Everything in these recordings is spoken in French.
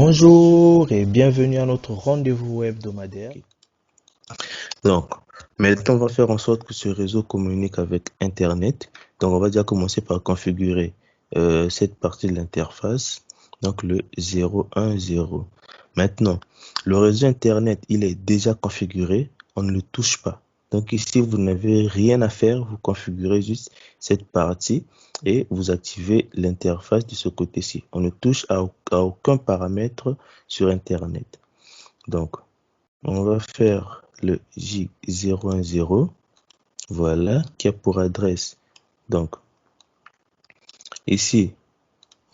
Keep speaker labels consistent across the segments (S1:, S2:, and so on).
S1: Bonjour et bienvenue à notre rendez-vous hebdomadaire. Donc, maintenant, on va faire en sorte que ce réseau communique avec Internet. Donc, on va déjà commencer par configurer cette partie de l'interface. Donc, le 010. Maintenant, le réseau Internet, il est déjà configuré. On ne le touche pas. Donc, ici, vous n'avez rien à faire. Vous configurez juste cette partie et vous activez l'interface de ce côté-ci. On ne touche à aucun paramètre sur Internet. Donc, on va faire le J010, voilà, qui a pour adresse. Donc, ici,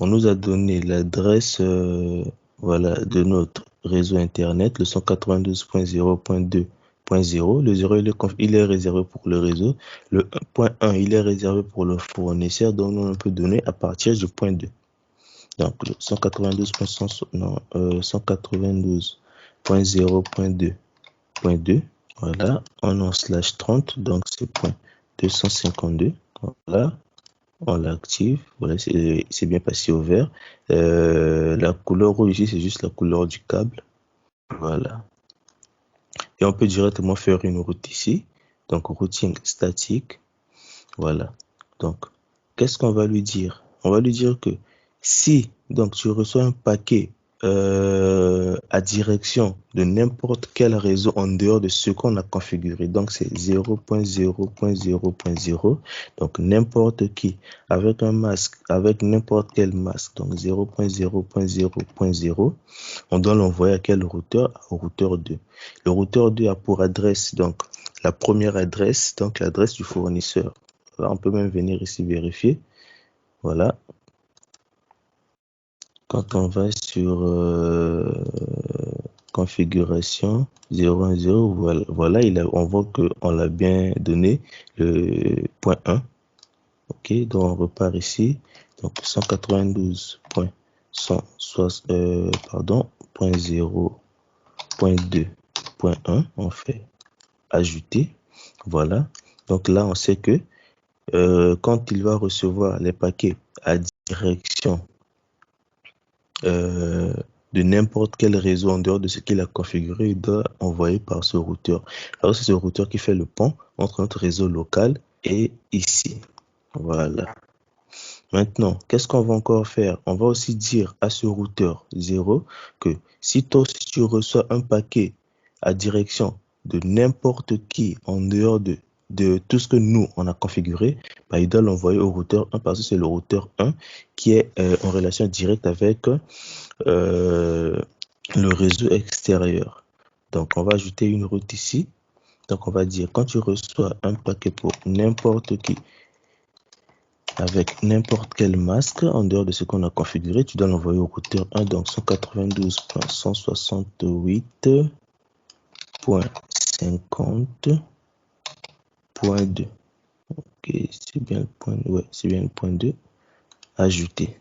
S1: on nous a donné l'adresse voilà, de notre réseau Internet, le 192.0.2.0. Le 0, il est réservé pour le réseau. Le point 1, il est réservé pour le fournisseur, donc on peut donner à partir du point 2. Donc, le 192.0.2.2. Voilà, on en /30, donc c'est point 252. Voilà, on l'active. Voilà, c'est bien passé au vert. La couleur rouge ici, c'est juste la couleur du câble. Voilà. Et on peut directement faire une route ici. Donc, routing statique. Voilà. Donc, qu'est-ce qu'on va lui dire? On va lui dire que si donc tu reçois un paquet à direction de n'importe quel réseau en dehors de ce qu'on a configuré, donc c'est 0.0.0.0, donc n'importe qui avec un masque, avec n'importe quel masque, donc 0.0.0.0, on doit l'envoyer à quel routeur? Au routeur 2. Le routeur 2 a pour adresse donc la première adresse, donc l'adresse du fournisseur. On peut même venir ici vérifier. Voilà. Quand on va sur configuration 0.0, voilà, on voit qu'on l'a bien donné, le point 1. Ok, donc on repart ici. Donc 192.0.2.1, on fait ajouter. Voilà. Donc là, on sait que quand il va recevoir les paquets à direction de n'importe quel réseau en dehors de ce qu'il a configuré, il doit envoyer par ce routeur. Alors c'est ce routeur qui fait le pont entre notre réseau local et ici. Voilà. Maintenant, qu'est-ce qu'on va encore faire? On va aussi dire à ce routeur 0 que si tu reçois un paquet à direction de n'importe qui en dehors de tout ce que nous, on a configuré, bah, il doit l'envoyer au routeur 1 parce que c'est le routeur 1 qui est en relation directe avec le réseau extérieur. Donc, on va ajouter une route ici. Donc, on va dire quand tu reçois un paquet pour n'importe qui avec n'importe quel masque en dehors de ce qu'on a configuré, tu dois l'envoyer au routeur 1, donc 192.168.50.2. Ok, c'est bien le point, ouais, c'est bien le point 2. Ajouter.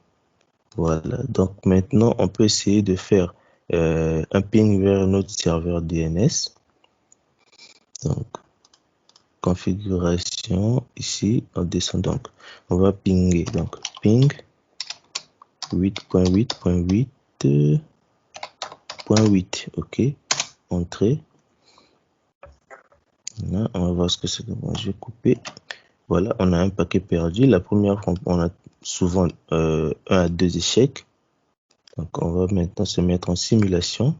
S1: Voilà, donc maintenant on peut essayer de faire un ping vers notre serveur DNS. Donc, configuration, ici, on descend donc, on va pinguer, donc ping 8.8.8.8, ok, entrée. Là, on va voir ce que c'est. Bon, je vais couper. Voilà, on a un paquet perdu. La première fois, on a souvent 1 à 2 échecs. Donc, on va maintenant se mettre en simulation.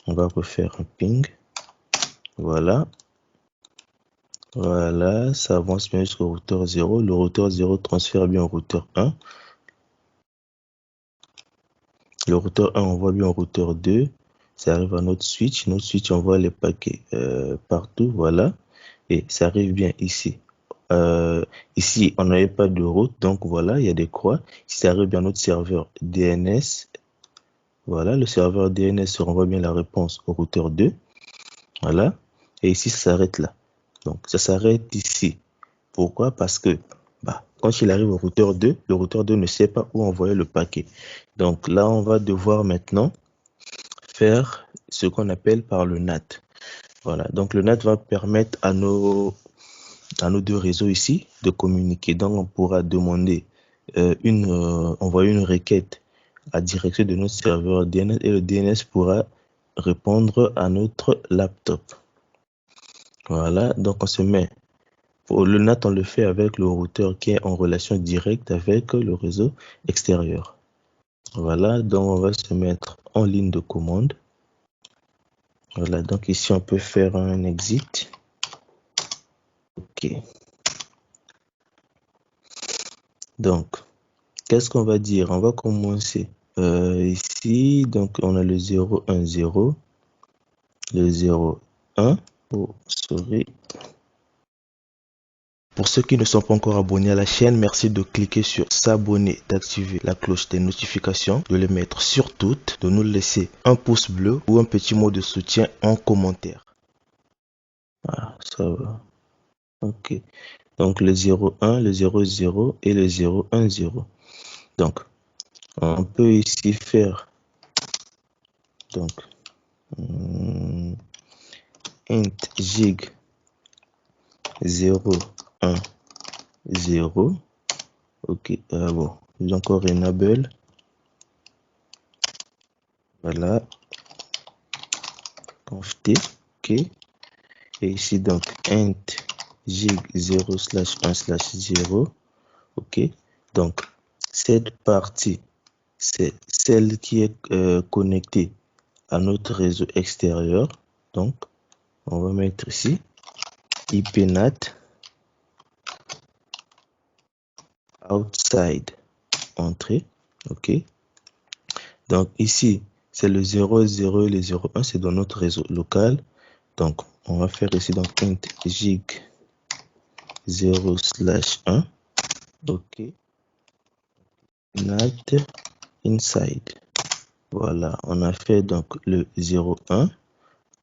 S1: On va refaire un ping. Voilà. Voilà, ça avance bien jusqu'au routeur 0. Le routeur 0 transfère bien au routeur 1. Le routeur 1 envoie bien au routeur 2. Ça arrive à notre switch. Notre switch envoie les paquets partout. Voilà. Et ça arrive bien ici. Ici, on n'avait pas de route. Donc voilà, il y a des croix. Si ça arrive bien à notre serveur DNS. Voilà, le serveur DNS renvoie bien la réponse au routeur 2. Voilà. Et ici, ça s'arrête là. Donc, ça s'arrête ici. Pourquoi? Parce que quand il arrive au routeur 2, le routeur 2 ne sait pas où envoyer le paquet. Donc là, on va devoir maintenant faire ce qu'on appelle par le NAT. Voilà. Donc le NAT va permettre à nos deux réseaux ici de communiquer. Donc on pourra demander envoyer une requête à direction de notre serveur DNS et le DNS pourra répondre à notre laptop. Voilà, donc on se met. Pour le NAT, on le fait avec le routeur qui est en relation directe avec le réseau extérieur. Voilà, donc on va se mettre en ligne de commande. Voilà, donc ici on peut faire un exit. OK. Donc, qu'est-ce qu'on va dire? On va commencer. Ici, donc on a le 0, 1, 0. Le 0, 1. Oh, sorry. Pour ceux qui ne sont pas encore abonnés à la chaîne, merci de cliquer sur s'abonner, d'activer la cloche des notifications, de les mettre sur toutes, de nous laisser un pouce bleu ou un petit mot de soutien en commentaire. Ah, ça va. OK. Donc le 0, 1, le 0, 0 et le 0, 1, 0. Donc, on peut ici faire donc int gig 0, 1, 0. OK. Bon, j'ai encore enable. Voilà. Conft. OK. Et ici donc int gig 0/1/0. OK. Donc cette partie, c'est celle qui est connectée à notre réseau extérieur. Donc on va mettre ici ipnat outside entrée. OK. Donc ici c'est le 0, 0 et le 0, 1, c'est dans notre réseau local. Donc on va faire ici donc int gig 0/1. OK. NAT inside. Voilà, on a fait donc le 0, 1.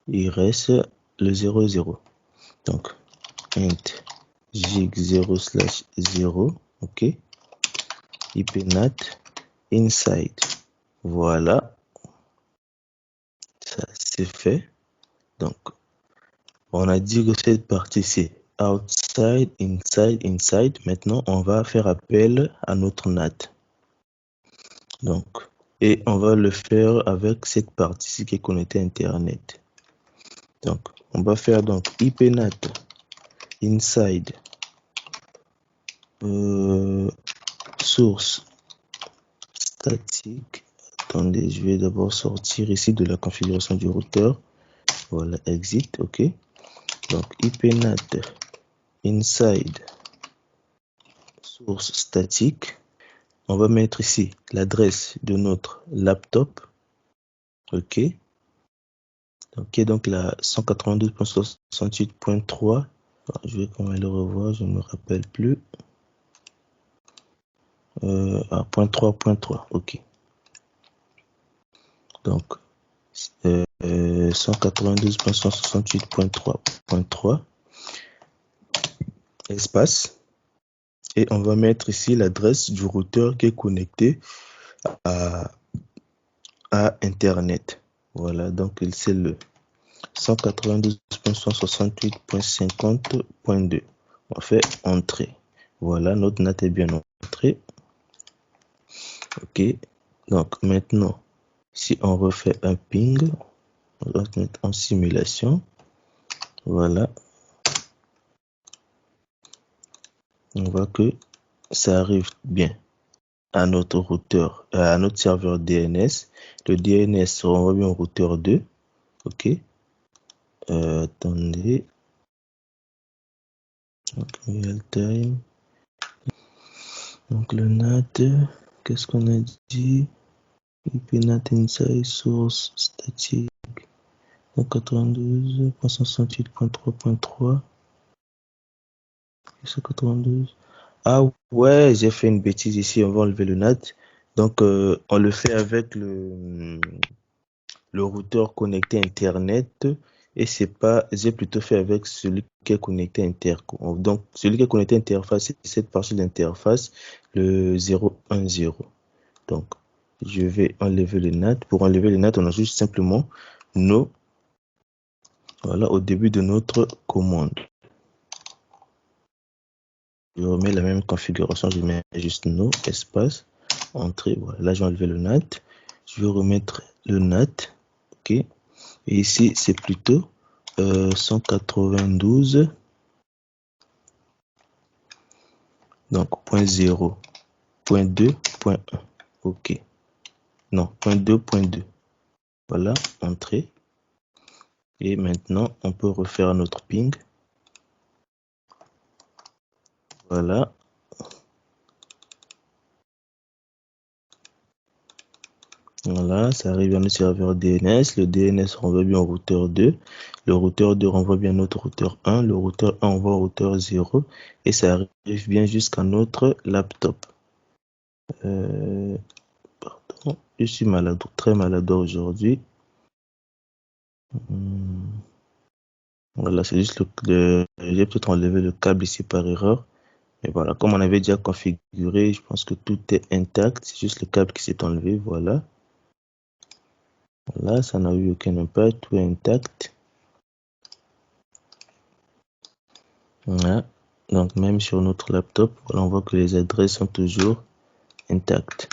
S1: Il reste le 0, 0. Donc int gig 0/0. OK. ipnat inside. Voilà, ça c'est fait. Donc on a dit que cette partie c'est outside, inside, inside. Maintenant on va faire appel à notre NAT. Donc, et on va le faire avec cette partie qui est connectée à Internet. Donc, on va faire donc ipnat inside source statique. Attendez, je vais d'abord sortir ici de la configuration du routeur. Voilà, exit, OK. Donc, ipnat inside source statique. On va mettre ici l'adresse de notre laptop. OK. OK, donc la 192.68.3. Je vais quand même le revoir, je ne me rappelle plus. Point 3.3, OK. Donc, 192.168.3.3 espace. Et on va mettre ici l'adresse du routeur qui est connecté à Internet. Voilà, donc c'est le 192.168.50.2. On fait entrée. Voilà, notre NAT est bien entrée. OK. Donc maintenant, si on refait un ping, on va se mettre en simulation. Voilà. On voit que ça arrive bien à notre routeur, à notre serveur DNS. Le DNS renvoie bien au routeur 2. OK. Attendez. Donc, real time. Donc, le NAT, qu'est-ce qu'on a dit? ipnat inside source statique. 92.168.3.3. 92. Ah ouais, j'ai fait une bêtise ici, on va enlever le NAT. Donc on le fait avec le routeur connecté Internet et c'est pas, j'ai plutôt fait avec celui qui est connecté Interco. Donc celui qui est connecté interface, c'est cette partie d'interface, le 010. Donc je vais enlever le NAT. Pour enlever le NAT, on ajoute simplement no. Voilà, au début de notre commande. Je remets la même configuration, je mets juste no espace entrée, voilà. Là, j'ai enlevé le NAT. Je vais remettre le NAT. OK. Et ici, c'est plutôt 192. Donc, point 0, point 2, point 1. OK. Non, point 2, point 2. Voilà, entrée. Et maintenant, on peut refaire notre ping. Voilà. Voilà, ça arrive à notre serveur DNS. Le DNS renvoie bien au routeur 2. Le routeur 2 renvoie bien notre routeur 1. Le routeur 1 envoie au routeur 0. Et ça arrive bien jusqu'à notre laptop. Pardon, je suis malade, très maladroit aujourd'hui. Voilà, c'est juste j'ai peut-être enlevé le câble ici par erreur. Mais voilà, comme on avait déjà configuré, je pense que tout est intact. C'est juste le câble qui s'est enlevé. Voilà. Voilà, ça n'a eu aucun impact. Tout est intact. Voilà. Donc, même sur notre laptop, voilà, on voit que les adresses sont toujours intactes.